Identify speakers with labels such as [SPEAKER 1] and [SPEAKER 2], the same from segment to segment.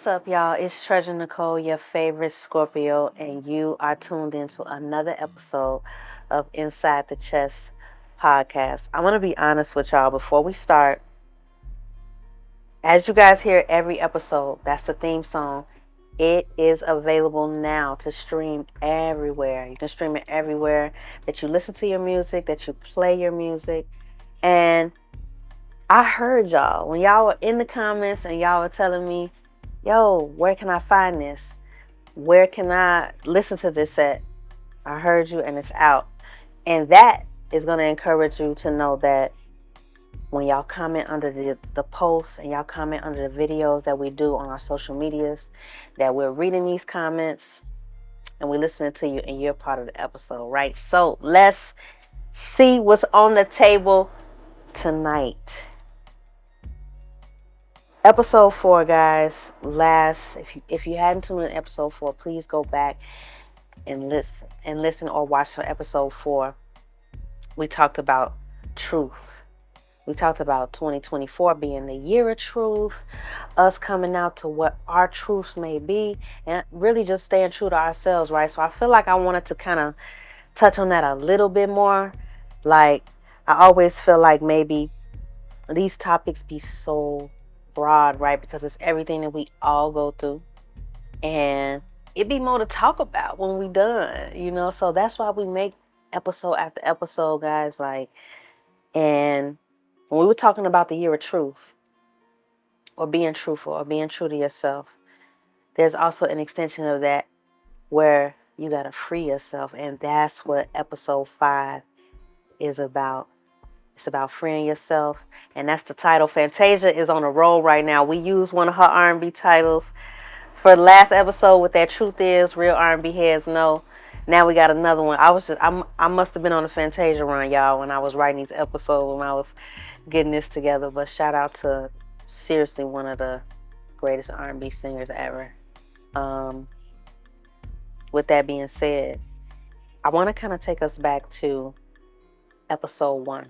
[SPEAKER 1] What's up, y'all? It's Treasur Necole, your favorite Scorpio, and you are tuned into another episode of Inside the Chess podcast. I want to be honest with y'all before we start. As you guys hear every episode, that's the theme song. It is available now to stream everywhere. You can stream it everywhere that you listen to your music, that you play your music. And I heard y'all when y'all were in the comments and y'all were telling me, yo, where can I find this? Where can I listen to this at? I heard you and it's out. And that is going to encourage you to know that when y'all comment under the posts and y'all comment under the videos that we do on our social medias, that we're reading these comments and we're listening to you and you're part of the episode, right? So let's see what's on the table tonight. Episode 4, guys. If you hadn't tuned in episode 4, please go back and listen or watch episode 4. We talked about truth. We talked about 2024 being the year of truth, us coming out to what our truths may be, and really just staying true to ourselves, right? So I feel like I wanted to kind of touch on that a little bit more. Like, I always feel like maybe these topics be so broad, right? Because it's everything that we all go through, and it'd be more to talk about when we done, so that's why we make episode after episode, guys. And when we were talking about the year of truth, or being truthful, or being true to yourself, there's also an extension of that where you gotta free yourself, and that's what episode 5 is about. It's about freeing yourself, and that's the title. Fantasia is on a roll right now. We used one of her R&B titles for the last episode with that Truth Is, Real R&B Heads Know. Now we got another one. I must have been on the Fantasia run, y'all, when I was writing these episodes, when I was getting this together. But shout out to seriously one of the greatest R&B singers ever. With that being said, I want to kind of take us back to episode 1.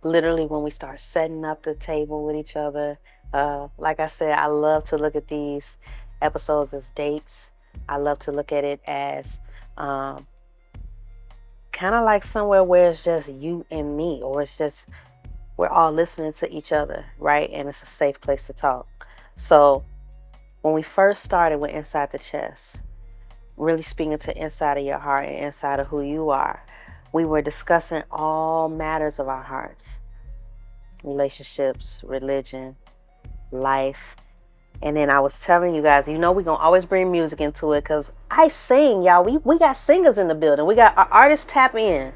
[SPEAKER 1] Literally when we start setting up the table with each other. Like I said, I love to look at these episodes as dates. I love to look at it as kind of like somewhere where it's just you and me, or it's just we're all listening to each other, right? And it's a safe place to talk. So when we first started with Inside the Chess, really speaking to inside of your heart and inside of who you are, we were discussing all matters of our hearts. Relationships, religion, life. And then I was telling you guys, we're going to always bring music into it because I sing, y'all. We got singers in the building. We got our artists tap in.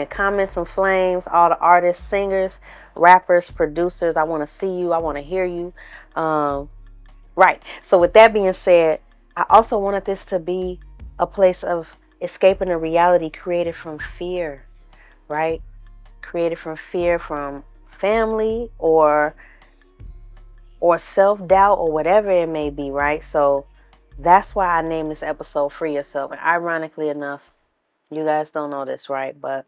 [SPEAKER 1] Comments and flames, all the artists, singers, rappers, producers. I want to see you. I want to hear you. Right. So with that being said, I also wanted this to be a place of escaping a reality created from fear, right? Created from fear from family or self-doubt or whatever it may be, right? So that's why I named this episode Free Yourself. And ironically enough, you guys don't know this, right? But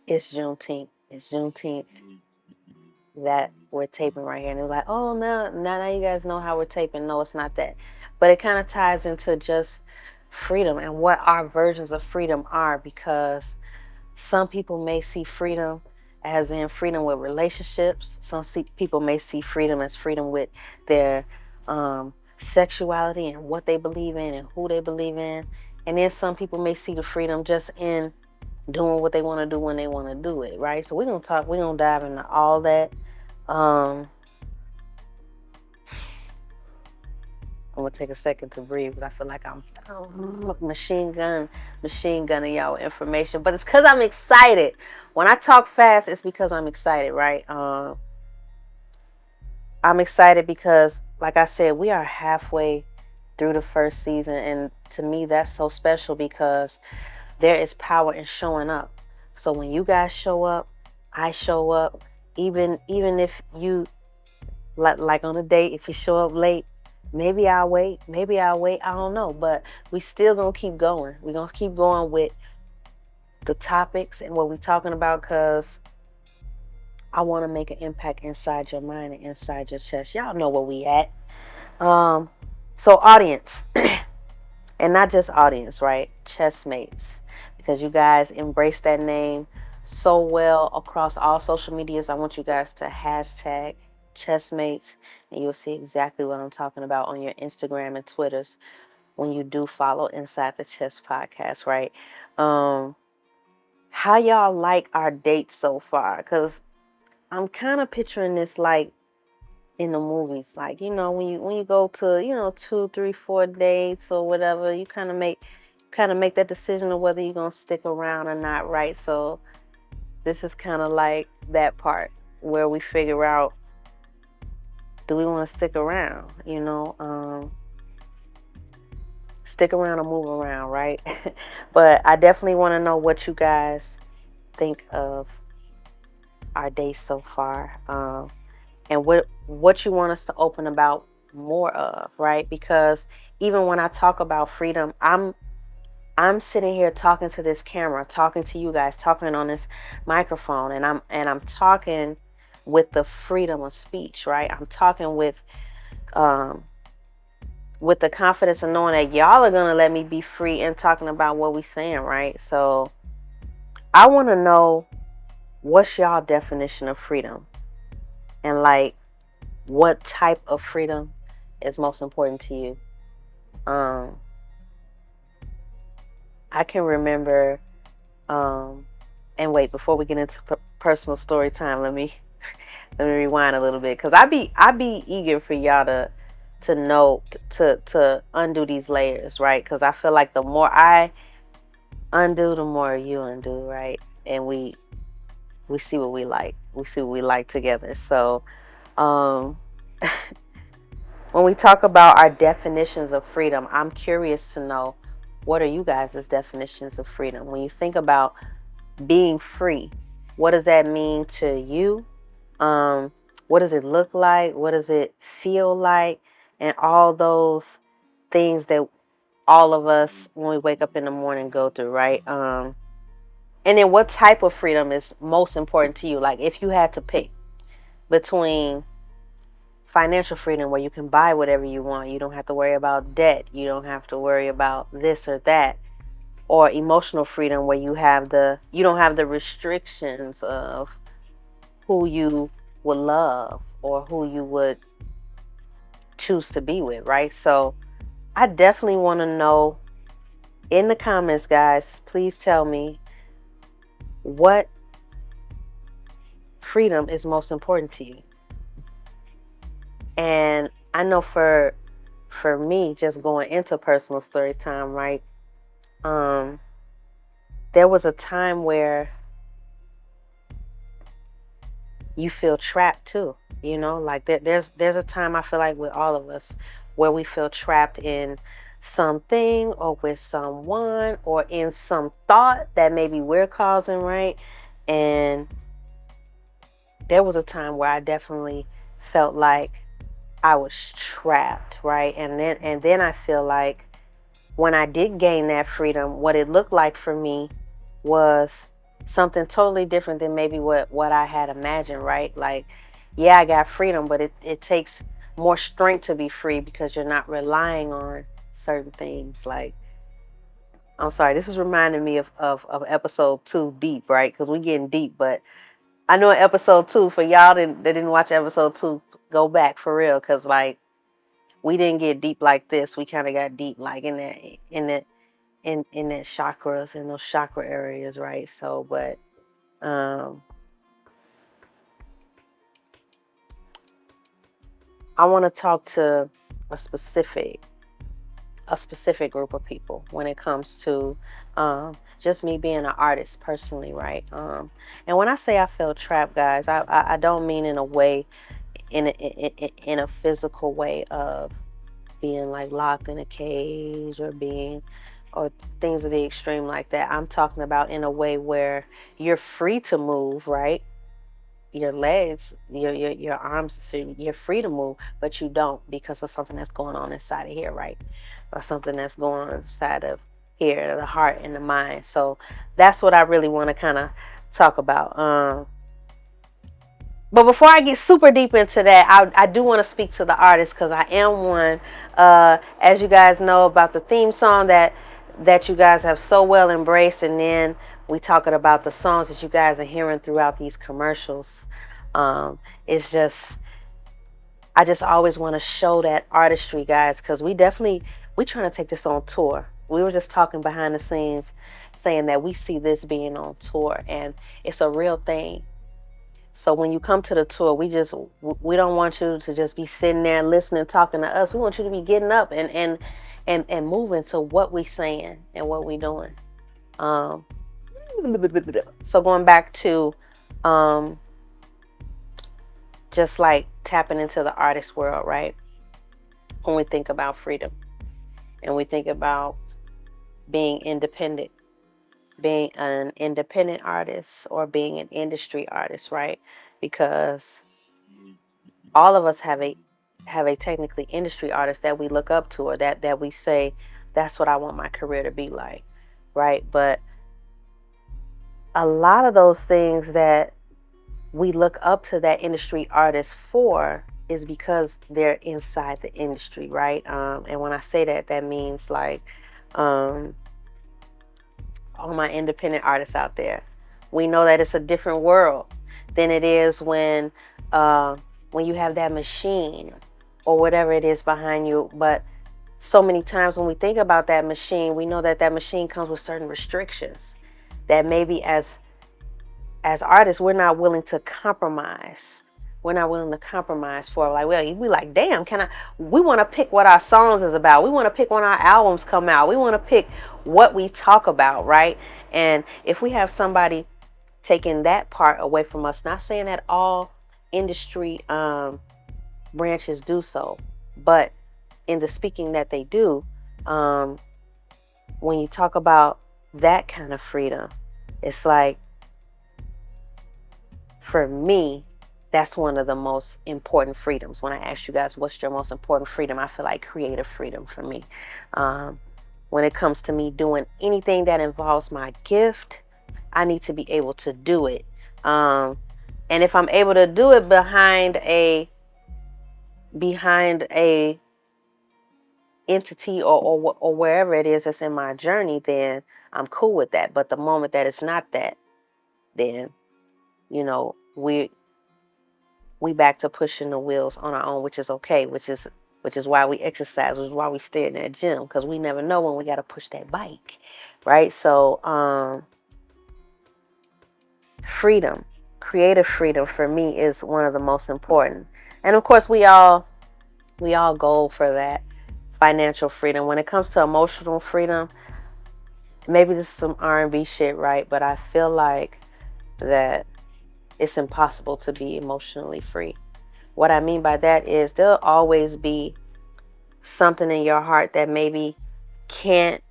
[SPEAKER 1] it's Juneteenth. It's Juneteenth that we're taping right here. And they're like, oh, now you guys know how we're taping. No, it's not that. But it kind of ties into just freedom and what our versions of freedom are, because some people may see freedom as in freedom with relationships. Some people may see freedom as freedom with their sexuality and what they believe in and who they believe in. And then some people may see the freedom just in doing what they want to do when they want to do it, right? So we're going to dive into all that. I'm going to take a second to breathe because I feel like I'm machine gunning y'all with information. But it's because I'm excited. When I talk fast, it's because I'm excited, right? I'm excited because, like I said, we are halfway through the first season. And to me, that's so special because there is power in showing up. So when you guys show up, I show up. Even if you, like on a date, if you show up late, maybe I'll wait. I don't know. But we still going to keep going. We're going to keep going with the topics and what we're talking about, because I want to make an impact inside your mind and inside your chest. Y'all know where we at. So audience, and not just audience, right? Chessmates, because you guys embrace that name so well across all social medias. I want you guys to hashtag chessmates, and you'll see exactly what I'm talking about on your Instagram and Twitters when you do follow Inside the Chess Podcast, right? How y'all like our dates so far? Because I'm kind of picturing this like in the movies, like, when you go to, 2, 3, 4 dates or whatever, you kind of make that decision of whether you're gonna stick around or not, right? So this is kind of like that part where we figure out, do we want to stick around, stick around or move around, right? But I definitely want to know what you guys think of our days so far, and what you want us to open about more of, right? Because even when I talk about freedom, I'm sitting here talking to this camera, talking to you guys, talking on this microphone, and I'm talking with the freedom of speech, right? I'm talking with the confidence of knowing that y'all are gonna let me be free and talking about what we saying, right? So I want to know, what's y'all definition of freedom, and like, what type of freedom is most important to you? I can remember, and wait, before we get into personal story time, let me rewind a little bit, because I be eager for y'all to know, to undo these layers, right? Because I feel like the more I undo, the more you undo, right? And we see what we like. We see what we like together. So, um, when we talk about our definitions of freedom, I'm curious to know, what are you guys' definitions of freedom? When you think about being free, what does that mean to you? What does it look like? What does it feel like? And all those things that all of us, when we wake up in the morning, go through, right? And then what type of freedom is most important to you? Like, if you had to pick between financial freedom, where you can buy whatever you want, you don't have to worry about debt, you don't have to worry about this or that, or emotional freedom, where you don't have the restrictions of who you would love or who you would choose to be with, right? So I definitely want to know in the comments, guys. Please tell me what freedom is most important to you. And I know for me, just going into personal story time, right? There was a time where you feel trapped too, like there's a time, I feel like, with all of us, where we feel trapped in something, or with someone, or in some thought that maybe we're causing, right? And there was a time where I definitely felt like I was trapped, right? And then I feel like, when I did gain that freedom, what it looked like for me was something totally different than maybe what I had imagined, right? Like, yeah, I got freedom, but it takes more strength to be free, because you're not relying on certain things. Like, I'm sorry, this is reminding me of episode 2, deep, right? Because we getting deep, but I know in episode 2, for y'all that didn't watch episode 2, go back for real, because like, we didn't get deep like this. We kind of got deep like in that chakras, in those chakra areas, right? So, but I want to talk to a specific group of people when it comes to just me being an artist personally, right? And when I say I feel trapped, guys, I don't mean in a way, in a physical way of being like locked in a cage, or things of the extreme like that. I'm talking about in a way where you're free to move, right? Your legs, your arms, so you're free to move, but you don't, because of something that's going on inside of here, right? Or something that's going on inside of here, the heart and the mind. So that's what I really want to kind of talk about. But before I get super deep into that, I do want to speak to the artist because I am one. As you guys know about the theme song that you guys have so well embraced, and then we talking about the songs that you guys are hearing throughout these commercials. It's just I just always want to show that artistry, guys, because we trying to take this on tour. We were just talking behind the scenes, saying that we see this being on tour, and it's a real thing. So when you come to the tour, we don't want you to just be sitting there listening, talking to us. We want you to be getting up and moving to what we saying and what we doing. Um, so going back to just like tapping into the artist world, right? When we think about freedom and we think about being independent, being an independent artist or being an industry artist, right? Because all of us have a technically industry artist that we look up to, or that we say that's what I want my career to be like, right? But a lot of those things that we look up to that industry artist for is because they're inside the industry, right? And when I say that, that means like all my independent artists out there, we know that it's a different world than it is when you have that machine or whatever it is behind you. But so many times when we think about that machine, we know that that machine comes with certain restrictions that maybe as artists we're not willing to compromise. We're not willing to compromise for. Like, well, we like, damn, we want to pick what our songs is about. We want to pick when our albums come out. We want to pick what we talk about, right? And if we have somebody taking that part away from us, not saying that all industry branches do so, but in the speaking that they do, when you talk about that kind of freedom, it's like, for me, that's one of the most important freedoms. When I ask you guys, what's your most important freedom? I feel like creative freedom for me. When it comes to me doing anything that involves my gift, I need to be able to do it. And if I'm able to do it behind a entity or wherever it is that's in my journey, then I'm cool with that. But the moment that it's not that, then we back to pushing the wheels on our own, which is okay, which is why we exercise, which is why we stay in that gym, because we never know when we got to push that bike, right? So freedom, creative freedom for me is one of the most important. And of course we all go for that financial freedom. When it comes to emotional freedom, maybe this is some R&B shit, right? But I feel like that it's impossible to be emotionally free. What I mean by that is there'll always be something in your heart that maybe can't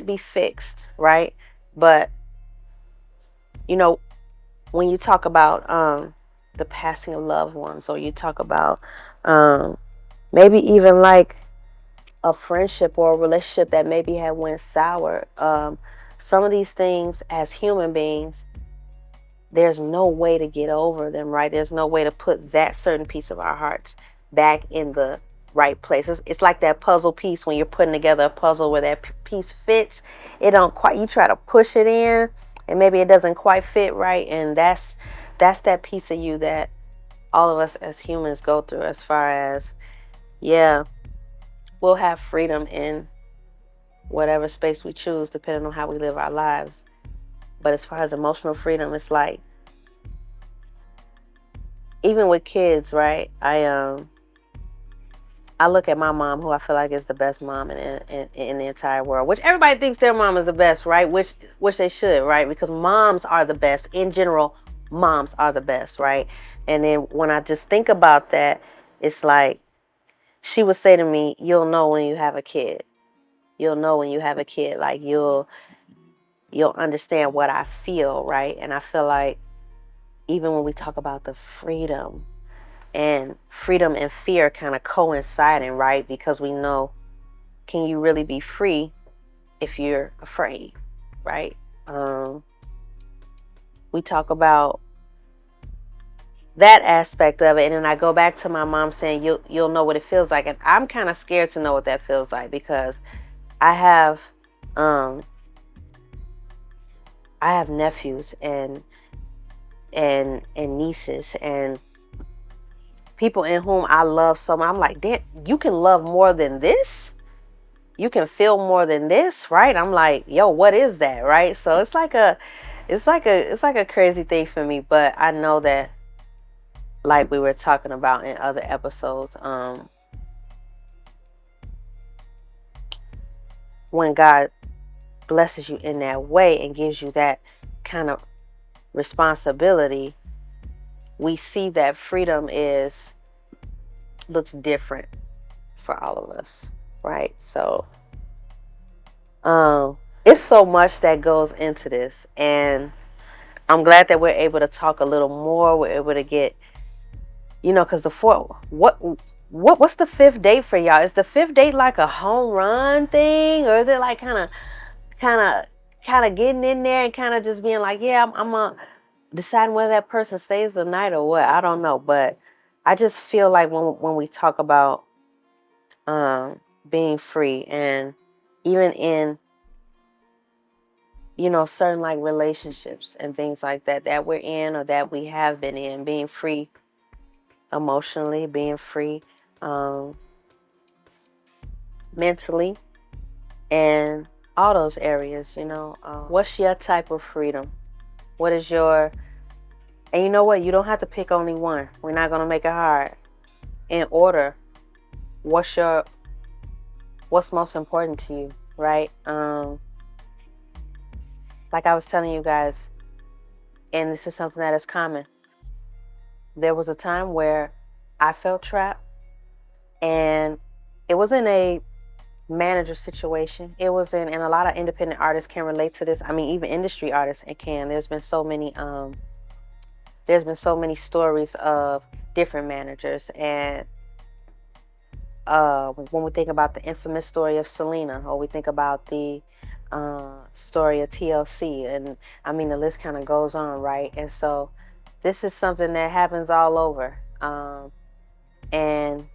[SPEAKER 1] be fixed, right? But when you talk about the passing of loved ones, or you talk about maybe even like a friendship or a relationship that maybe had went sour, some of these things as human beings, there's no way to get over them, right? There's no way to put that certain piece of our hearts back in the right place. It's like that puzzle piece when you're putting together a puzzle where that piece fits. It don't quite, you try to push it in and maybe it doesn't quite fit right. And that's that piece of you that all of us as humans go through, as far as, yeah, we'll have freedom in whatever space we choose depending on how we live our lives. But as far as emotional freedom, it's like, even with kids, right? I look at my mom, who I feel like is the best mom in the entire world. Which everybody thinks their mom is the best, right? Which they should, right? Because moms are the best in general. Moms are the best, right? And then when I just think about that, it's like she would say to me, "You'll know when you have a kid. You'll know when you have a kid. Like you'll understand what I feel, right?" And I feel like even when we talk about the freedom and fear kind of coinciding, right? Because we know, can you really be free if you're afraid, right? We talk about that aspect of it. And then I go back to my mom saying you'll know what it feels like, and I'm kind of scared to know what that feels like, because I have um I have nephews and nieces and people in whom I love so much. I'm like, damn, you can love more than this? You can feel more than this, right? I'm like, yo, what is that, right? So it's like a crazy thing for me, but I know that, like we were talking about in other episodes, when God blesses you in that way and gives you that kind of responsibility, we see that freedom looks different for all of us, right? So it's so much that goes into this, and I'm glad that we're able to talk a little more. We're able to get, because what's the fifth date for y'all? Is the fifth date like a home run thing, or is it like kind of getting in there and kind of just being like, yeah, I'm deciding whether that person stays the night or what? I don't know, but I just feel like when we talk about being free, and even in certain like relationships and things like that we're in or that we have been in, being free emotionally, being free mentally, and all those areas, what's your type of freedom? What is your, and you know what? You don't have to pick only one. We're not going to make it hard. In order, what's most important to you, right? Like I was telling you guys, and this is something that is common. There was a time where I felt trapped, and it wasn't a manager situation. It was and a lot of independent artists can relate to this. I mean, even industry artists can. There's been so many stories of different managers, and when we think about the infamous story of Selena, or we think about the story of TLC, and I mean the list kind of goes on, right? And so this is something that happens all over, and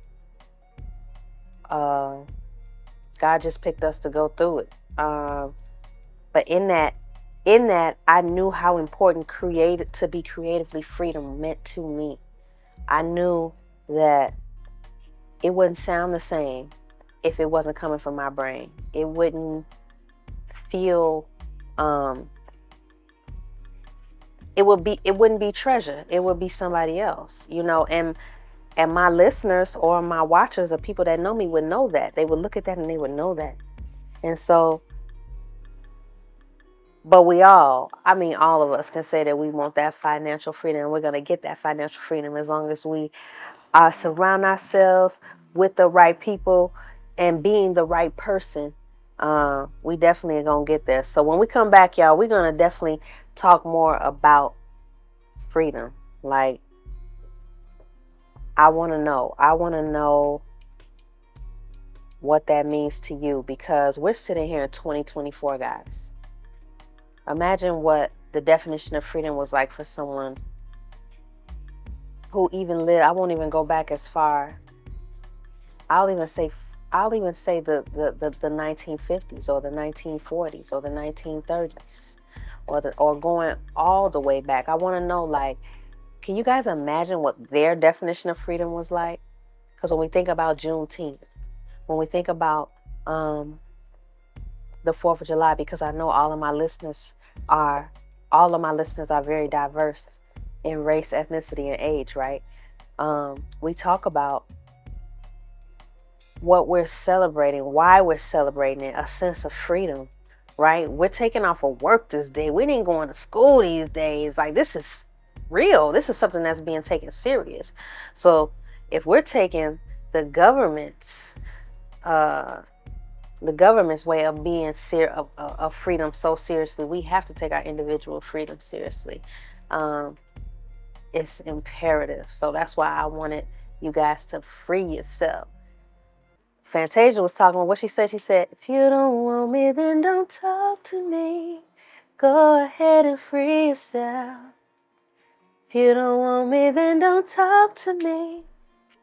[SPEAKER 1] God just picked us to go through it. But in that, I knew how important to be creatively freedom meant to me. I knew that it wouldn't sound the same if it wasn't coming from my brain. It wouldn't feel, it wouldn't be Treasure. It would be somebody else, and my listeners or my watchers or people that know me would know that. They would look at that and they would know that. And so, but all of us can say that we want that financial freedom, and we're going to get that financial freedom as long as we surround ourselves with the right people and being the right person. We definitely are going to get there. So when we come back, y'all, we're going to definitely talk more about freedom. Like, I want to know what that means to you, because we're sitting here in 2024, guys. Imagine what the definition of freedom was like for someone who even lived. I won't even go back as far. I'll even say the 1950s or the 1940s or the 1930s or going all the way back. I want to know, like, can you guys imagine what their definition of freedom was like? Because when we think about Juneteenth, when we think about the 4th of July, because I know all of my listeners are very diverse in race, ethnicity, and age, right? We talk about what we're celebrating, why we're celebrating it, a sense of freedom, right? We're taking off of work this day. We didn't go to school these days. Like, this is real. This is something that's being taken serious. So if we're taking the government's way of being of freedom so seriously, we have to take our individual freedom seriously. It's imperative. So that's why I wanted you guys to free yourself. Fantasia was talking about what she said. She said, if you don't want me, then don't talk to me. Go ahead and free yourself. If you don't want me, then don't talk to me.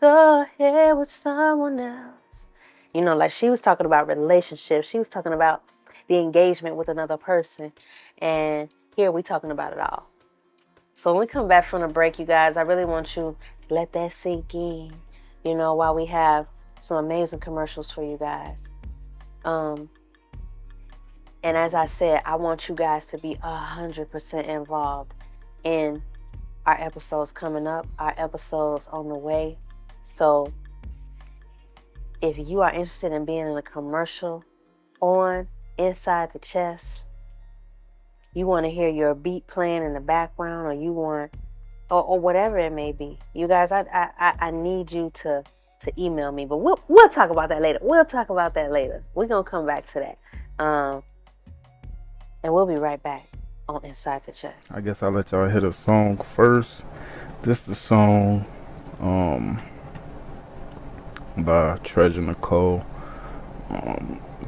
[SPEAKER 1] Go ahead with someone else. You know, like she was talking about relationships. She was talking about the engagement with another person. And here we talking about it all. So when we come back from the break, you guys, I really want you to let that sink in, you know, while we have some amazing commercials for you guys. And as I said, I want you guys to be 100% involved in our episodes coming up, our episodes on the way. So if you are interested in being in a commercial on Inside the Chest, you want to hear your beat playing in the background, or you want, or whatever it may be, you guys, I need you to email me. But we'll talk about that later. We're gonna come back to that, and we'll be right back on Inside the Chest.
[SPEAKER 2] I guess I'll let y'all hit a song first. This is the song by Treasur Necole.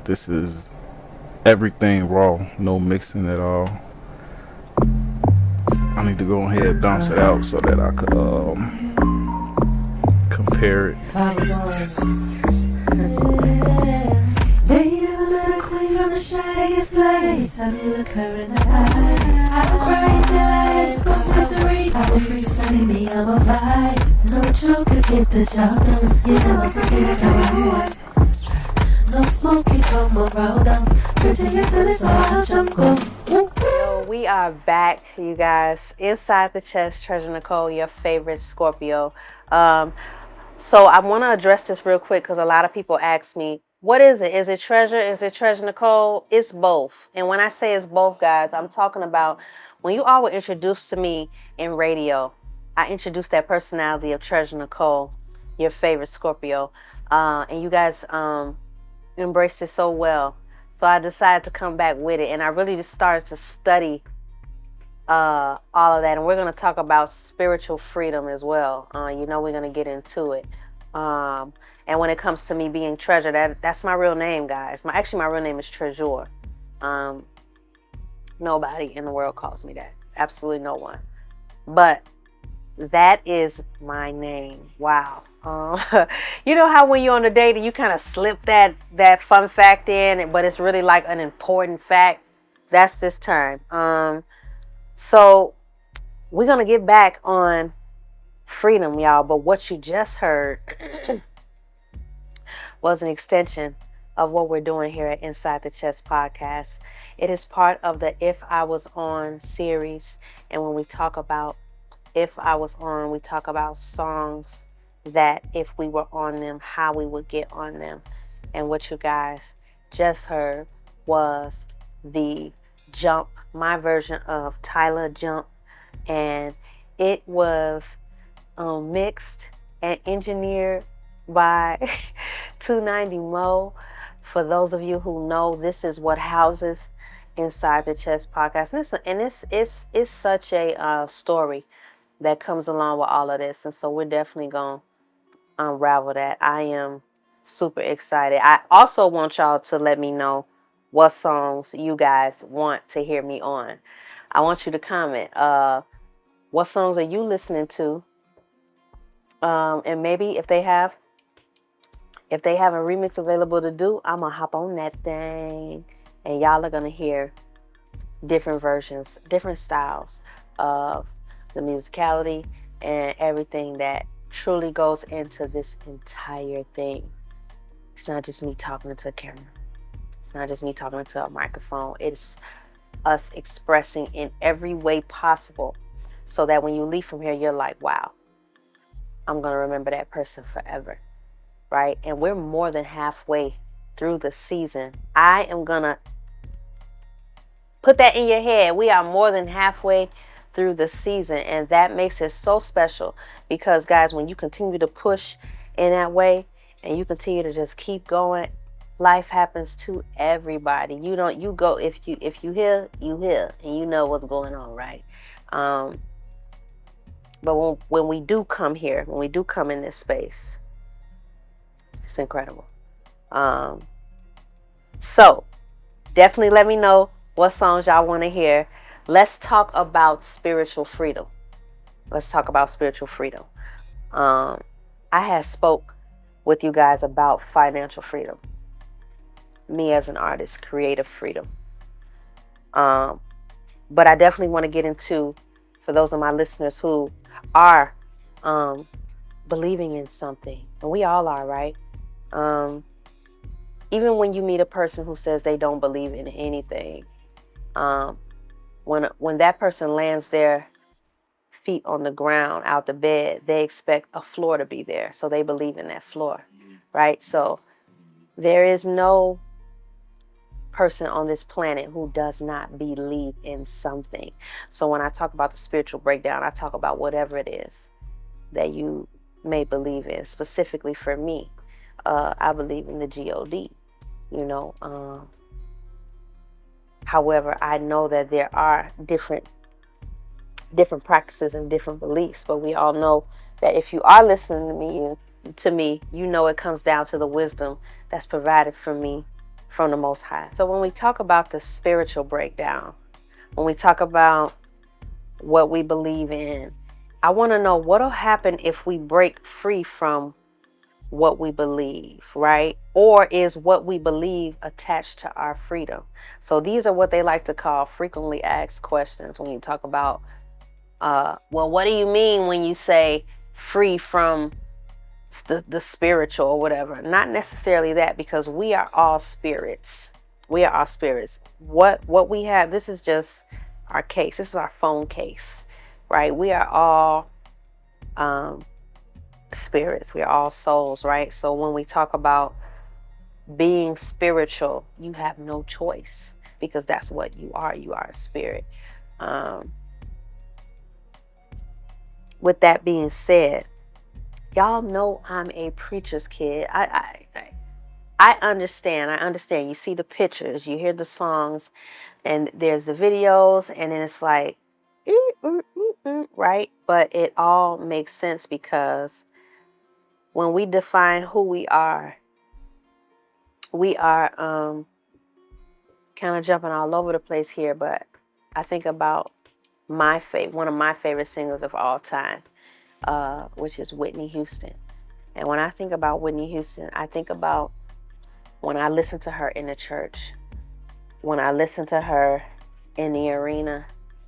[SPEAKER 2] This is everything raw, no mixing at all. I need to go ahead and bounce it out so that I could compare it.
[SPEAKER 3] They never met a queen from the shaggy place. I knew look her in the eye. I'm crazy like it's supposed misery. I'm a free study me, I'm a vibe. No joke could get the job done. You never forget how I want. No smoking, come around. I'm pretty into this, so I'll jump go.
[SPEAKER 1] Yo, we are back, you guys. Inside the Chest, Treasur Necole, your favorite Scorpio. So I want to address this real quick because a lot of people ask me, what is it? Is it Treasure? Is it Treasur Necole? It's both. And when I say it's both, guys, I'm talking about when you all were introduced to me in radio, I introduced that personality of Treasur Necole, your favorite Scorpio. And you guys embraced it so well. So I decided to come back with it. And I really just started to study all of that. And we're going to talk about spiritual freedom as well. You know, we're going to get into it. And when it comes to me being Treasure, that's my real name, guys. My real name is Treasur. Nobody in the world calls me that. Absolutely no one. But that is my name. Wow. You know how when you're on a date and you kind of slip that fun fact in, but it's really like an important fact? That's this time. So we're going to get back on freedom, y'all. But what you just heard was an extension of what we're doing here at Inside the Chest podcast. It is part of the If I Was On series. And when we talk about If I Was On, we talk about songs that if we were on them, how we would get on them. And what you guys just heard was the Jump, my version of Tyler Jump. And it was mixed and engineered by 290 Mo. For those of you who know, this is what houses Inside the Chest podcast. And it's such a story that comes along with all of this. And so we're definitely going to unravel that. I am super excited. I also want y'all to let me know what songs you guys want to hear me on. I want you to comment. What songs are you listening to? And maybe if they have a remix available to do, I'm going to hop on that thing. And y'all are going to hear different versions, different styles of the musicality and everything that truly goes into this entire thing. It's not just me talking to a camera. It's not just me talking to a microphone. It's us expressing in every way possible so that when you leave from here, you're like, wow, I'm going to remember that person forever, right? And we're more than halfway through the season. I am going to put that in your head. We are more than halfway through the season, and that makes it so special because, guys, when you continue to push in that way and you continue to just keep going, life happens to everybody. You go, if you hear, and you know what's going on, right? But when we do come here, when we do come in this space, it's incredible. So definitely let me know what songs y'all want to hear. Let's talk about spiritual freedom. let's talk about spiritual freedom. I had spoke with you guys about financial freedom, me as an artist, creative freedom. But I definitely want to get into, for those of my listeners who are believing in something, and we all are, right? Even when you meet a person who says they don't believe in anything, when that person lands their feet on the ground out the bed, they expect a floor to be there, so they believe in that floor, right? So there is no person on this planet who does not believe in something. So when I talk about the spiritual breakdown, I talk about whatever it is that you may believe in. Specifically for me, I believe in the God, you know. However, I know that there are different practices and different beliefs, but we all know that if you are listening to me, you know it comes down to the wisdom that's provided for me from the Most High. So when we talk about the spiritual breakdown, when we talk about what we believe in, I want to know what'll happen if we break free from what we believe, right? Or is what we believe attached to our freedom? So these are what they like to call frequently asked questions when you talk about, well, what do you mean when you say free from the spiritual or whatever? Not necessarily that, because we are all spirits. We are all spirits. What we have, this is just our case. This is our phone case, right? We are all spirits. We are all souls, right? So when we talk about being spiritual, you have no choice, because that's what you are. You are a spirit. With that being said, y'all know I'm a preacher's kid. I understand. I understand. You see the pictures, you hear the songs, and there's the videos, and then it's like, right? But it all makes sense, because when we define who we are kind of jumping all over the place here, but I think about one of my favorite singers of all time, which is Whitney Houston. And when I think about Whitney Houston, I think about when I listen to her in the church, when I listen to her in the arena,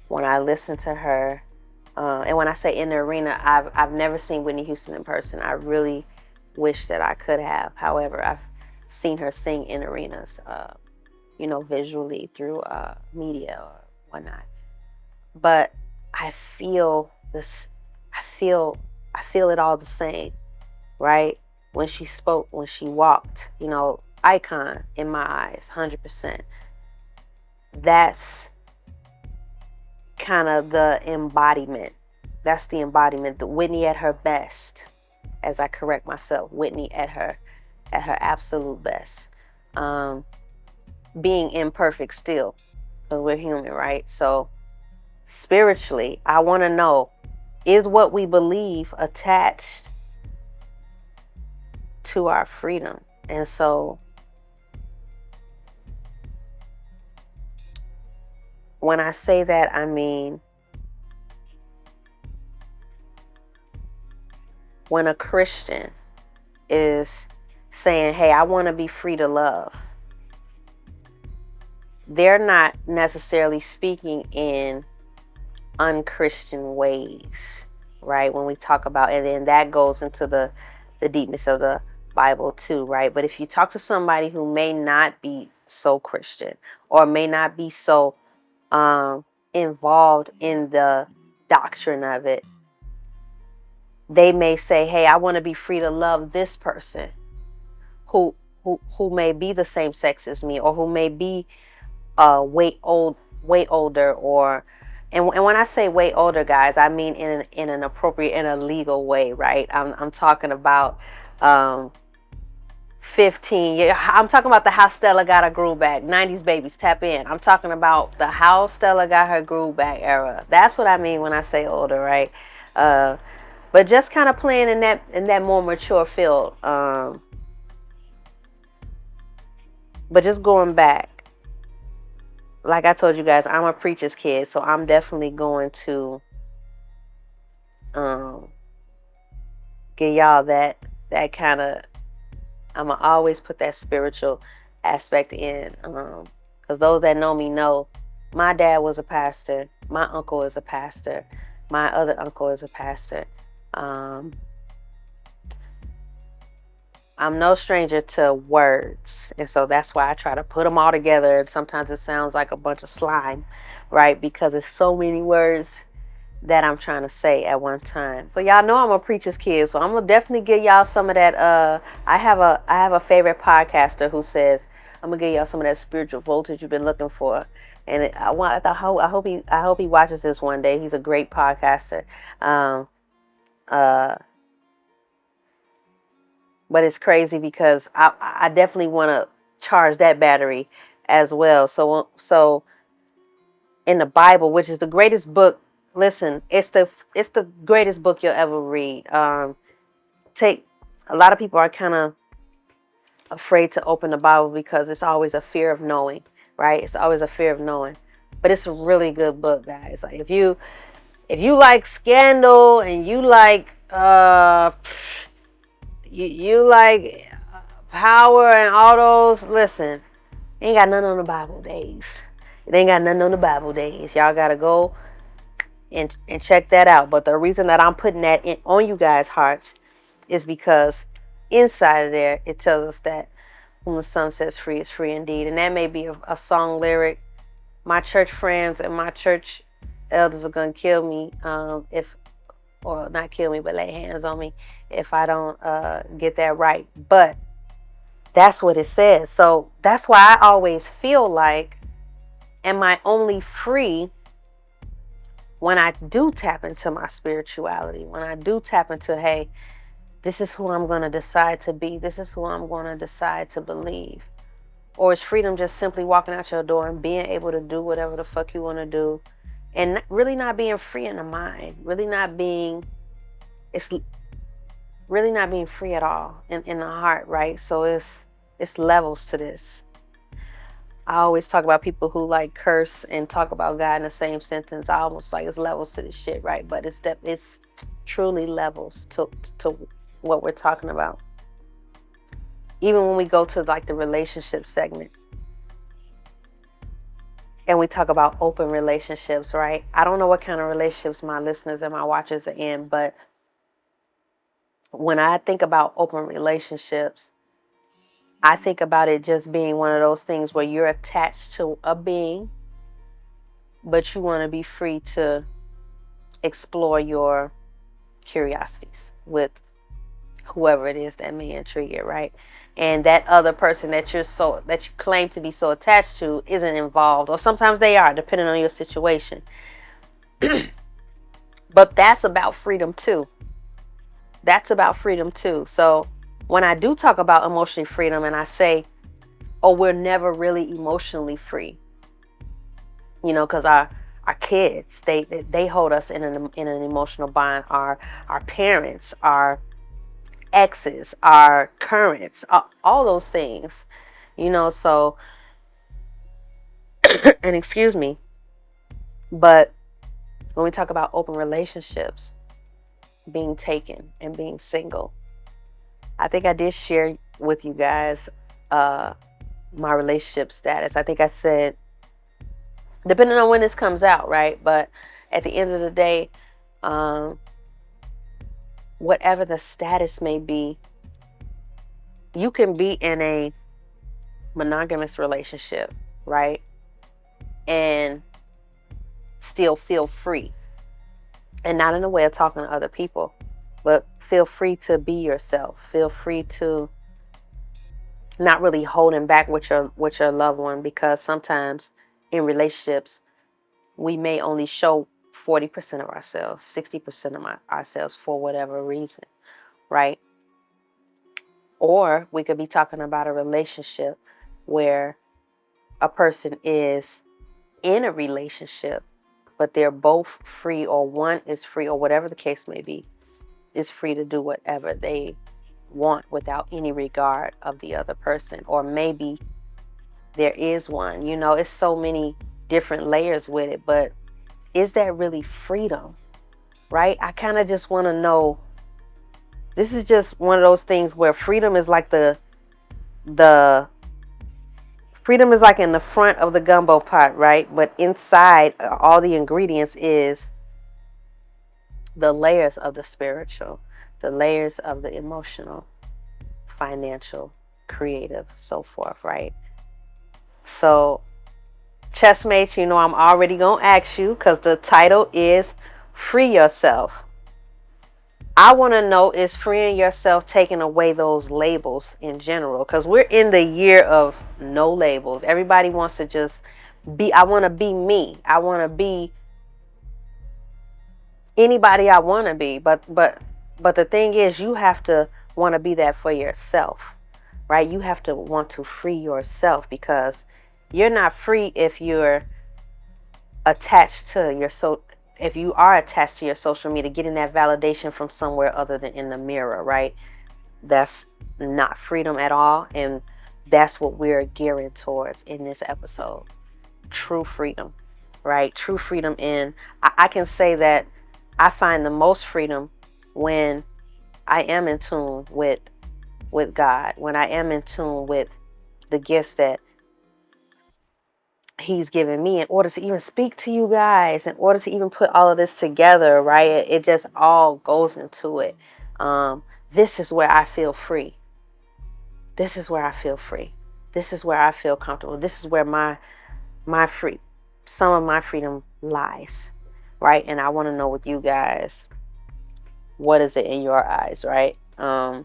[SPEAKER 1] when I listen to her, and when I say in the arena, I've never seen Whitney Houston in person. I really wish that I could have. However, I've seen her sing in arenas, visually through media or whatnot. But I feel this. I feel it all the same, right? When she spoke, when she walked, icon in my eyes, 100%. That's kind of the embodiment. That's the embodiment. The Whitney at her best, as I correct myself. Whitney at her absolute best. Being imperfect still, because we're human, right? So spiritually, I want to know, is what we believe attached to our freedom? And so when I say that, I mean, when a Christian is saying, hey, I want to be free to love, they're not necessarily speaking in unchristian ways, right? When we talk about, and then that goes into the deepness of the Bible too, right? But if you talk to somebody who may not be so Christian, or may not be so involved in the doctrine of it, they may say, hey, I want to be free to love this person who may be the same sex as me, or who may be way older, or and when I say way older, guys, I mean in an appropriate, in a legal way, right? I'm talking about 15 years. I'm talking about the how Stella got her groove back. 90s babies, tap in. I'm talking about the how Stella got her groove back era. That's what I mean when I say older, right? But just kind of playing in that more mature field. But just going back, like I told you guys, I'm a preacher's kid, so I'm definitely going to um, give y'all that kind of. I'ma always put that spiritual aspect in, because those that know me know my dad was a pastor, my uncle is a pastor, my other uncle is a pastor. I'm no stranger to words, and so that's why I try to put them all together, and sometimes it sounds like a bunch of slime, right? Because it's so many words that I'm trying to say at one time. So y'all know I'm a preacher's kid, so I'm gonna definitely give y'all some of that. I have a favorite podcaster who says I'm gonna give y'all some of that spiritual voltage you've been looking for, and I hope he watches this one day. He's a great podcaster. Um, uh, but it's crazy because I definitely want to charge that battery as well. So in the Bible, which is the greatest book. Listen, it's the greatest book you'll ever read. Take A lot of people are kind of afraid to open the Bible because it's always a fear of knowing, right? It's always a fear of knowing, but it's a really good book, guys. Like if you like scandal and you like you like power and all those, listen, ain't got nothing on the Bible days. It ain't got nothing on the Bible days. Y'all gotta go and check that out. But the reason that I'm putting that on you guys' hearts is because inside of there it tells us that whom the Son sets free is free indeed. And that may be a song lyric. My church friends and my church elders are gonna kill me if, or not kill me, but lay hands on me if I don't get that right. But that's what it says. So that's why I always feel like, am I only free when I do tap into my spirituality? When I do tap into, hey, this is who I'm going to decide to be. This is who I'm going to decide to believe. Or is freedom just simply walking out your door and being able to do whatever the fuck you want to do, and really not being free in the mind, it's really not being free at all in the heart, right? So it's levels to this. I always talk about people who like curse and talk about God in the same sentence. I almost like it's levels to this shit, right? But it's truly levels to what we're talking about. Even when we go to like the relationship segment and we talk about open relationships, right? I don't know what kind of relationships my listeners and my watchers are in, but when I think about open relationships, I think about it just being one of those things where you're attached to a being, but you want to be free to explore your curiosities with whoever it is that may intrigue it, right? And that other person that you claim to be so attached to isn't involved, or sometimes they are, depending on your situation. But that's about freedom too. So when I do talk about emotional freedom and I say, oh, we're never really emotionally free, because our kids, they hold us in an emotional bond. Our parents, our exes, our currents, all those things, so and excuse me, but when we talk about open relationships, being taken and being single, I think I did share with you guys my relationship status. I think I said, depending on when this comes out, right? But at the end of the day, whatever the status may be, you can be in a monogamous relationship, right? And still feel free. And not in a way of talking to other people, but feel free to be yourself. Feel free to not really holding back with your loved one, because sometimes in relationships, we may only show 40% of ourselves, 60% of ourselves for whatever reason, right? Or we could be talking about a relationship where a person is in a relationship, but they're both free, or one is free, or whatever the case may be, is free to do whatever they want without any regard of the other person. Or maybe there is one, it's so many different layers with it, but is that really freedom, right? I kind of just want to know. This is just one of those things where freedom is like the freedom is like in the front of the gumbo pot, right? But inside, all the ingredients is the layers of the spiritual, the layers of the emotional, financial, creative, so forth, right? So, chessmates, you know I'm already going to ask you, because the title is Free Yourself. I want to know, is freeing yourself taking away those labels in general? Because we're in the year of no labels. Everybody wants to just be, I want to be me. I want to be anybody I want to be. But the thing is, you have to want to be that for yourself, right? You have to want to free yourself, because you're not free if you're attached to your if you are attached to your social media, getting that validation from somewhere other than in the mirror, right? That's not freedom at all. And that's what we're gearing towards in this episode. True freedom, right? True freedom. I can say that I find the most freedom when I am in tune with God, when I am in tune with the gifts that He's given me, in order to even speak to you guys, in order to even put all of this together, right? It just all goes into it. This is where I feel free. This is where I feel free. This is where I feel comfortable. This is where some of my freedom lies, right? And I want to know with you guys, what is it in your eyes, right? And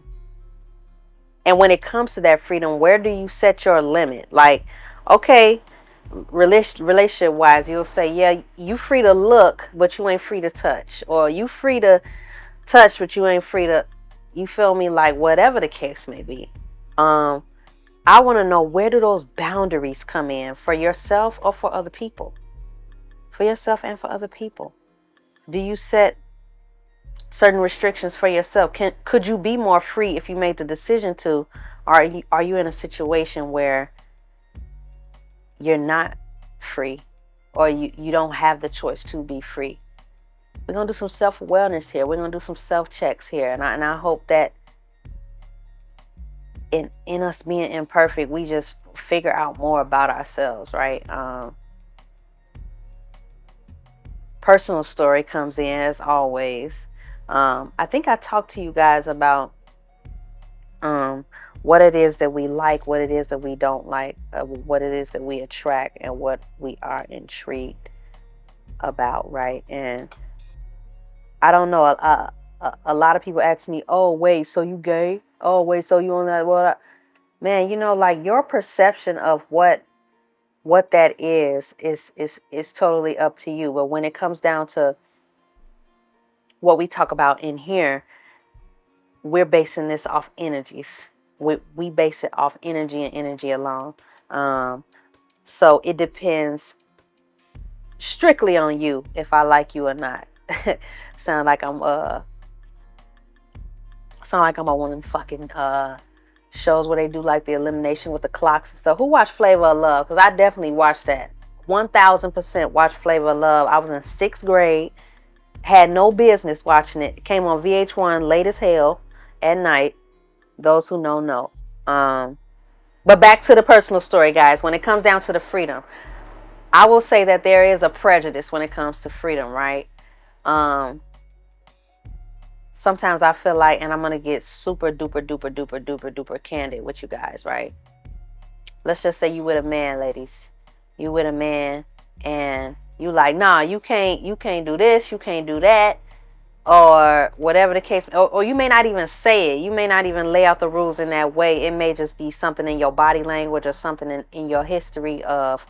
[SPEAKER 1] when it comes to that freedom, where do you set your limit? Like, okay, relationship wise, you'll say, yeah, you free to look, but you ain't free to touch, or you free to touch, but you ain't free to, you feel me? Like, whatever the case may be. I want to know, where do those boundaries come in for yourself or for other people? For yourself and for other people. Do you set certain restrictions for yourself? Could you be more free if you made the decision to? Or are you in a situation where you're not free, or you don't have the choice to be free? We're going to do some self-awareness here. We're going to do some self-checks here. And I hope that in us being imperfect, we just figure out more about ourselves, right? Personal story comes in as always. I think I talked to you guys about what it is that we like, what it is that we don't like, what it is that we attract, and what we are intrigued about, right? And I don't know, a lot of people ask me, oh wait, so you gay? Oh wait, so you on that? Well, man, you know, like, your perception of what that is totally up to you. But when it comes down to what we talk about in here, we're basing this off energies. We base it off energy and energy alone. So it depends strictly on you if I like you or not. Sound like I'm on one of them fucking shows where they do like the elimination with the clocks and stuff. Who watched Flavor of Love? Because I definitely watched that. 1000% watched Flavor of Love. I was in 6th grade. Had no business watching it. It came on VH1 late as hell at night. Those who know. But back to the personal story, guys. When it comes down to the freedom, I will say that there is a prejudice when it comes to freedom, right? Sometimes I feel like, and I'm going to get super duper candid with you guys, right? Let's just say you with a man, ladies. You with a man and you like, nah, you can't do this, you can't do that, or whatever the case. Or you may not even say it. You may not even lay out the rules in that way. It may just be something in your body language or something in your history of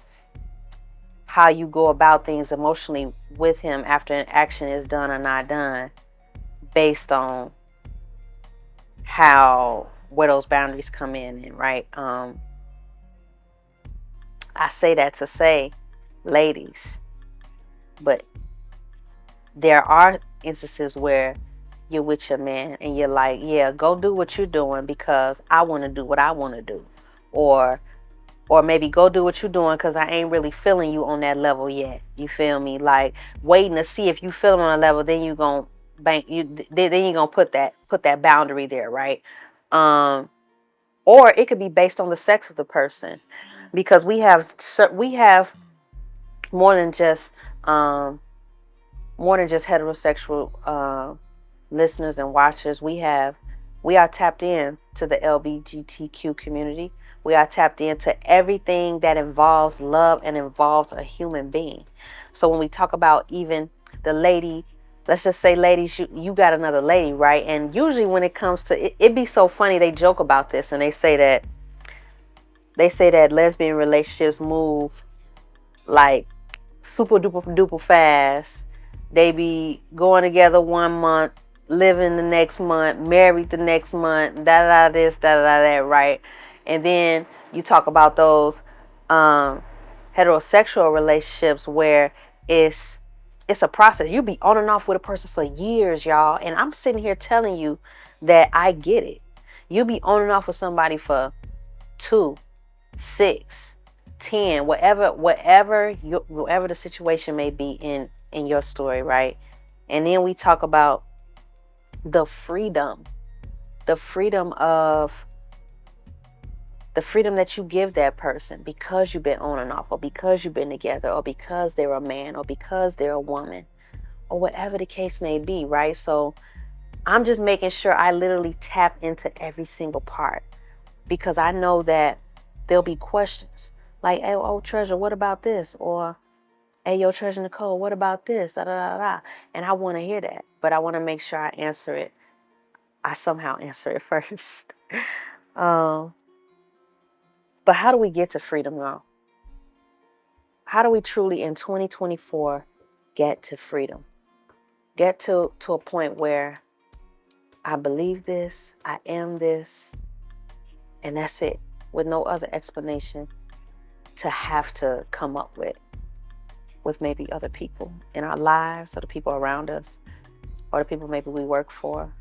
[SPEAKER 1] how you go about things emotionally with him after an action is done or not done, based on where those boundaries come in, right? I say that to say, ladies, but there are instances where you're with your man and you're like, yeah, go do what you're doing because I want to do what I want to do. Or or maybe go do what you're doing because I ain't really feeling you on that level yet. You feel me? Like waiting to see if you feel it on a level, then you gonna then you gonna put that boundary there, right? Or it could be based on the sex of the person, because we have more than just heterosexual listeners and watchers. We are tapped in to the LGBTQ community. We are tapped into everything that involves love and involves a human being. So when we talk about even the lady, let's just say ladies, you got another lady, right? And usually when it comes to it be so funny, they joke about this and they say that lesbian relationships move like super duper duper fast. They be going together 1 month, living the next month, married the next month, da da this, da da that, right? And then you talk about those heterosexual relationships where it's a process. You be on and off with a person for years, y'all. And I'm sitting here telling you that I get it. You be on and off with somebody for 2, 6, 10, whatever the situation may be in your story, right? And then we talk about the freedom that you give that person because you've been on and off, or because you've been together, or because they're a man, or because they're a woman, or whatever the case may be, right? So I'm just making sure I literally tap into every single part, because I know that there'll be questions like, hey, oh, Treasure, what about this? Or, hey, yo, Treasure Necole, what about this? Da, da, da, da. And I want to hear that, but I want to make sure I somehow answer it first. But how do we get to freedom, though? How do we truly, in 2024, get to freedom? Get to a point where I believe this, I am this, and that's it, with no other explanation to have to come up with maybe other people in our lives, or the people around us, or the people maybe we work for,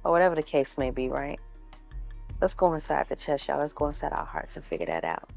[SPEAKER 1] or whatever the case may be, right? Let's go inside the chest, y'all. Let's go inside our hearts and figure that out.